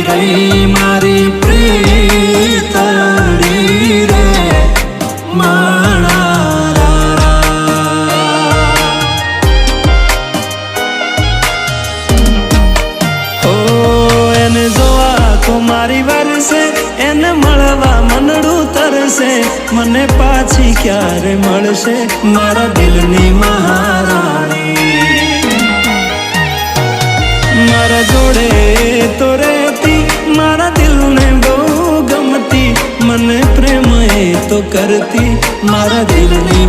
ગઈ મારી પ્રીતડી રે માણા હો એને જોવા તો મારી વરસે એને મળવા મનડું તરસે મને પાછી ક્યારે મળશે મારા દિલની મહારાણી મારા જોડે તો રહેતી મારા દિલને બહુ ગમતી મને પ્રેમ એ તો કરતી મારા દિલની